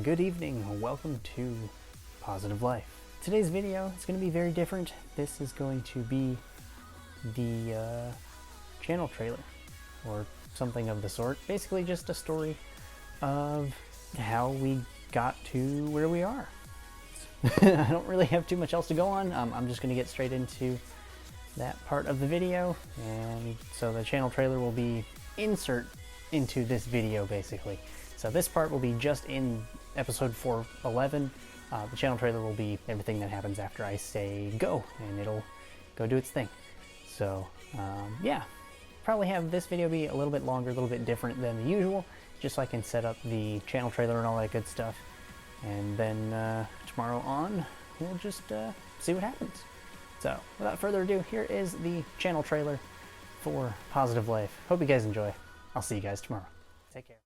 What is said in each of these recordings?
good evening. Welcome to Positive Life. Today's video is going to be very different. This is going to be the channel trailer or something of the sort. Basically just a story of how we got to where we are. I don't really have too much else to go on. I'm just going to get straight into that part of the video, and so the channel trailer will be insert into this video basically. So this part will be just in episode 411. The channel trailer will be everything that happens after I say go, and it'll go do its thing. So yeah, probably have this video be a little bit longer, a little bit different than the usual, just so I can set up the channel trailer and all that good stuff. And then tomorrow on, we'll just see what happens. So without further ado, here is the channel trailer for Positive Life. Hope you guys enjoy. I'll see you guys tomorrow. Take care.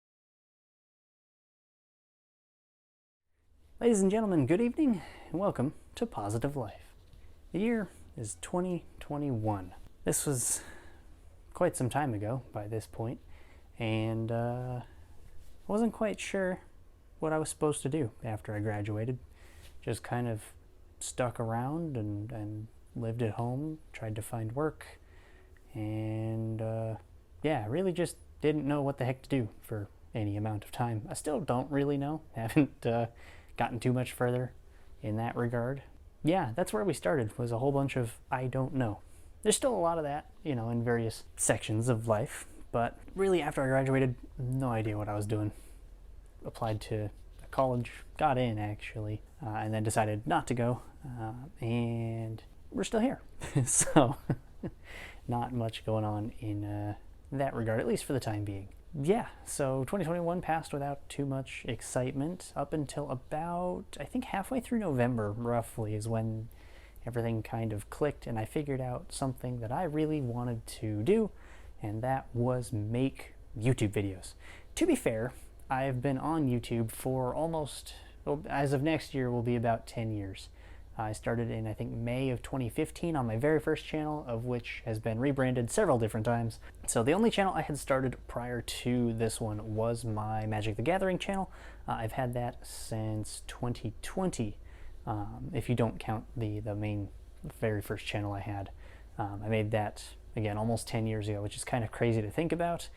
Ladies and gentlemen, good evening and welcome to Positive Life. The year is 2021. This was quite some time ago by this point, and I wasn't quite sure what I was supposed to do after I graduated. Just kind of stuck around and lived at home, tried to find work, and yeah, really just didn't know what the heck to do for any amount of time. I still don't really know. Haven't gotten too much further in that regard. Yeah, that's where we started, was a whole bunch of I don't know. There's still a lot of that, you know, in various sections of life, but really after I graduated, no idea what I was doing. Applied to a college, got in actually, and then decided not to go, and we're still here. So not much going on in that regard, at least for the time being. Yeah, so 2021 passed without too much excitement up until about, I think halfway through November roughly is when everything kind of clicked and I figured out something that I really wanted to do, and that was make YouTube videos. To be fair, I've been on YouTube for almost, well, as of next year will be about 10 years. I started in, I think, May of 2015 on my very first channel, of which has been rebranded several different times. So the only channel I had started prior to this one was my Magic the Gathering channel. I've had that since 2020, if you don't count the main, very first channel I had. I made that, again, almost 10 years ago, which is kind of crazy to think about.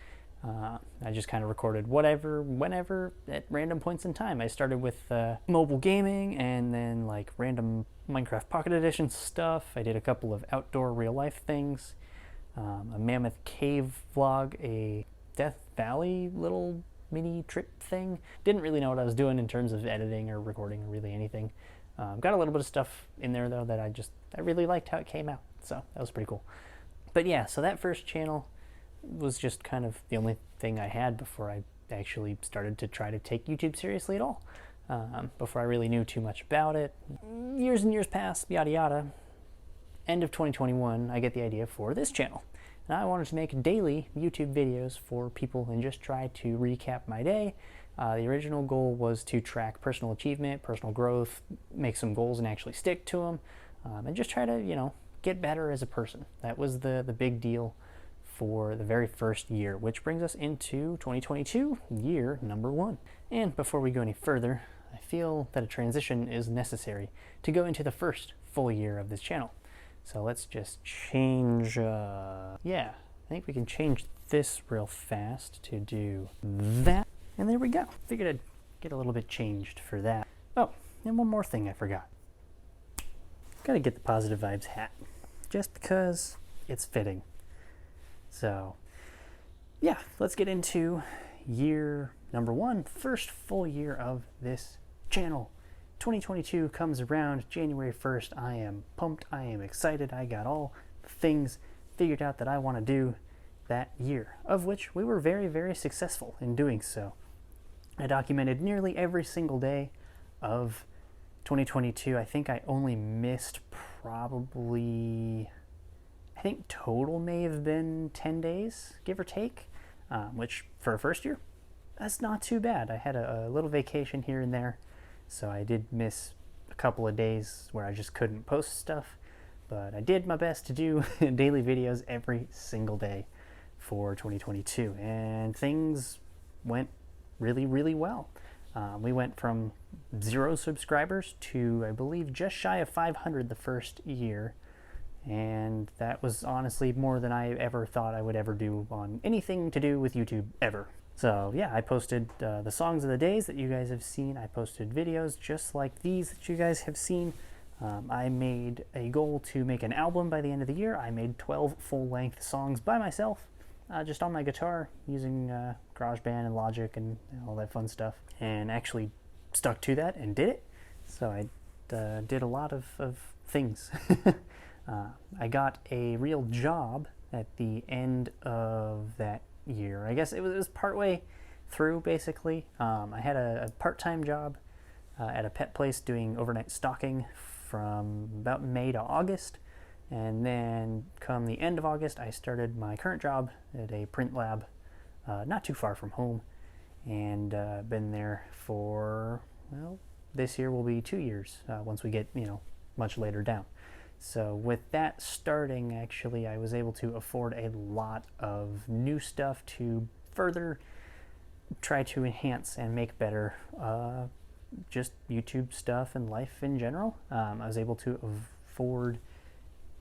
I just kind of recorded whatever, whenever, at random points in time. I started with mobile gaming and then like random Minecraft Pocket Edition stuff. I did a couple of outdoor real life things, a Mammoth Cave vlog, a Death Valley little mini trip thing. Didn't really know what I was doing in terms of editing or recording or really anything. Got a little bit of stuff in there though that I really liked how it came out, so that was pretty cool. But yeah, so that first channel was just kind of the only thing I had before I actually started to try to take YouTube seriously at all. Before I really knew too much about it. Years and years passed, yada yada. End of 2021, I get the idea for this channel. And I wanted to make daily YouTube videos for people and just try to recap my day. The original goal was to track personal achievement, personal growth, make some goals and actually stick to them, and just try to, you know, get better as a person. That was the big deal for the very first year, which brings us into 2022, year number 1. And before we go any further, I feel that a transition is necessary to go into the first full year of this channel. So let's just change, yeah, I think we can change this real fast to do that. And there we go. Figured I'd get a little bit changed for that. Oh, and one more thing I forgot. Gotta get the Positive Vibes hat, just because it's fitting. So yeah, let's get into year number 1, first full year of this channel. 2022 comes around January 1st. I am pumped, I am excited. I got all the things figured out that I want to do that year, of which we were very, very successful in doing so. I documented nearly every single day of 2022. I think I only missed probably, I think total may have been 10 days, give or take, which for a first year, that's not too bad. I had a little vacation here and there, so I did miss a couple of days where I just couldn't post stuff, but I did my best to do daily videos every single day for 2022, and things went really, really well. We went from 0 subscribers to, I believe, just shy of 500 the first year. And that was honestly more than I ever thought I would ever do on anything to do with YouTube ever. So yeah, I posted the songs of the days that you guys have seen. I posted videos just like these that you guys have seen. I made a goal to make an album by the end of the year. I made 12 full-length songs by myself, just on my guitar, using GarageBand and Logic and all that fun stuff, and actually stuck to that and did it. So I did a lot of things. I got a real job at the end of that year. I guess it was partway through, basically. I had a part-time job at a pet place doing overnight stocking from about May to August. And then come the end of August, I started my current job at a print lab not too far from home. And been there for, well, this year will be 2 years once we get, much later down. So with that starting, actually, I was able to afford a lot of new stuff to further try to enhance and make better just YouTube stuff and life in general. I was able to afford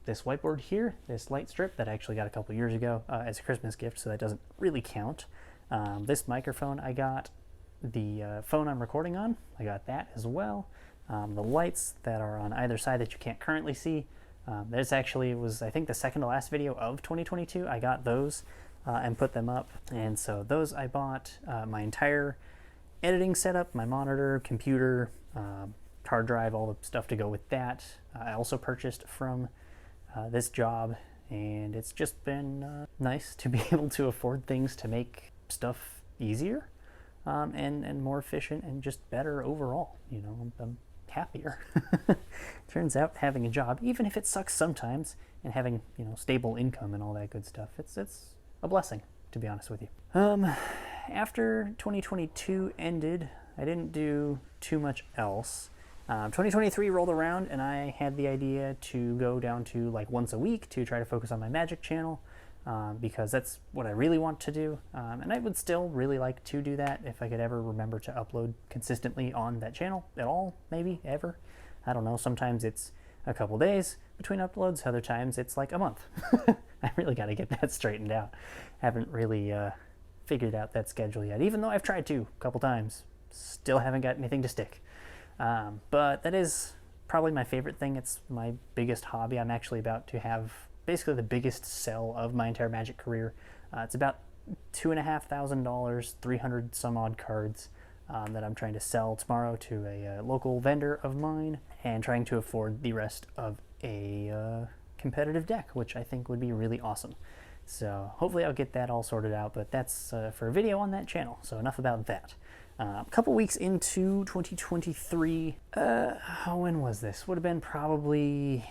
this whiteboard here, this light strip that I actually got a couple years ago as a Christmas gift, so that doesn't really count. This microphone I got, the phone I'm recording on, I got that as well. The lights that are on either side that you can't currently see, this actually was, I think, the second to last video of 2022. I got those and put them up, and so those I bought. My entire editing setup, my monitor, computer, hard drive, all the stuff to go with that, I also purchased from this job, and it's just been nice to be able to afford things to make stuff easier and more efficient and just better overall. I'm happier. Turns out having a job, even if it sucks sometimes, and having stable income and all that good stuff, it's a blessing, to be honest with you. After 2022 ended, I didn't do too much else. 2023 rolled around, and I had the idea to go down to like once a week to try to focus on my Magic channel, because that's what I really want to do, and I would still really like to do that if I could ever remember to upload consistently on that channel at all, maybe ever. I don't know, sometimes it's a couple days between uploads, other times it's like a month. I really got to get that straightened out. Haven't really figured out that schedule yet, even though I've tried to a couple times. Still haven't got anything to stick. But that is probably my favorite thing. It's my biggest hobby. I'm actually about to have basically the biggest sell of my entire Magic career. It's about $2,500, 300 some odd cards that I'm trying to sell tomorrow to a local vendor of mine, and trying to afford the rest of a competitive deck, which I think would be really awesome. So hopefully I'll get that all sorted out, but that's for a video on that channel, so enough about that. A couple weeks into 2023, when was this? Would have been probably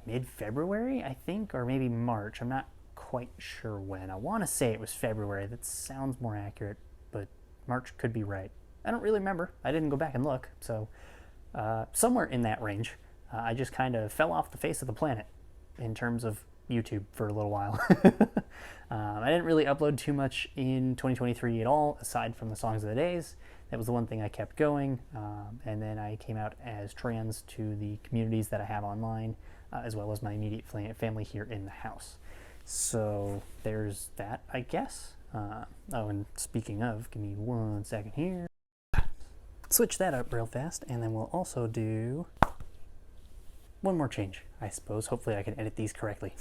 mid-February, I think, or maybe March. I'm not quite sure when. I want to say it was February. That sounds more accurate, but March could be right. I don't really remember. I didn't go back and look, so somewhere in that range. I just kind of fell off the face of the planet in terms of YouTube for a little while. I didn't really upload too much in 2023 at all, aside from the songs of the days. That was the one thing I kept going, and then I came out as trans to the communities that I have online, as well as my immediate family here in the house. So there's that, I guess. Oh, and speaking of, give me 1 second here. Switch that up real fast, and then we'll also do one more change, I suppose. Hopefully I can edit these correctly.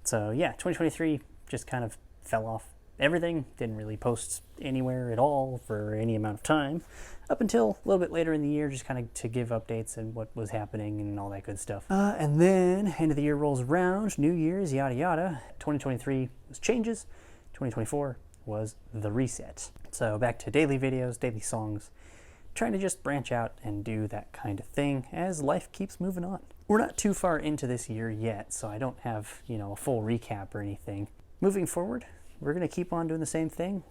So yeah, 2023 just kind of fell off everything. Didn't really post anywhere at all for any amount of time, up until a little bit later in the year, just kind of to give updates and what was happening and all that good stuff. And then end of the year rolls around, New Year's, yada yada. 2023 was changes. 2024 was the reset. So back to daily videos, daily songs, trying to just branch out and do that kind of thing as life keeps moving on. We're not too far into this year yet, so I don't have, a full recap or anything. Moving forward, we're going to keep on doing the same thing.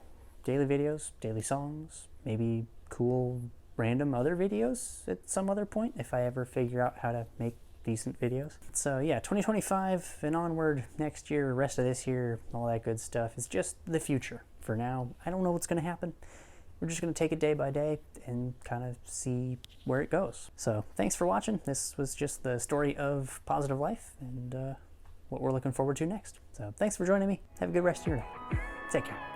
Daily videos, daily songs, maybe cool random other videos at some other point if I ever figure out how to make decent videos. So yeah, 2025 and onward, next year, rest of this year, all that good stuff is just the future. For now, I don't know what's going to happen. we're just going to take it day by day and kind of see where it goes. So thanks for watching. This was just the story of Positive Life and what we're looking forward to next. So thanks for joining me. Have a good rest of your night. Take care.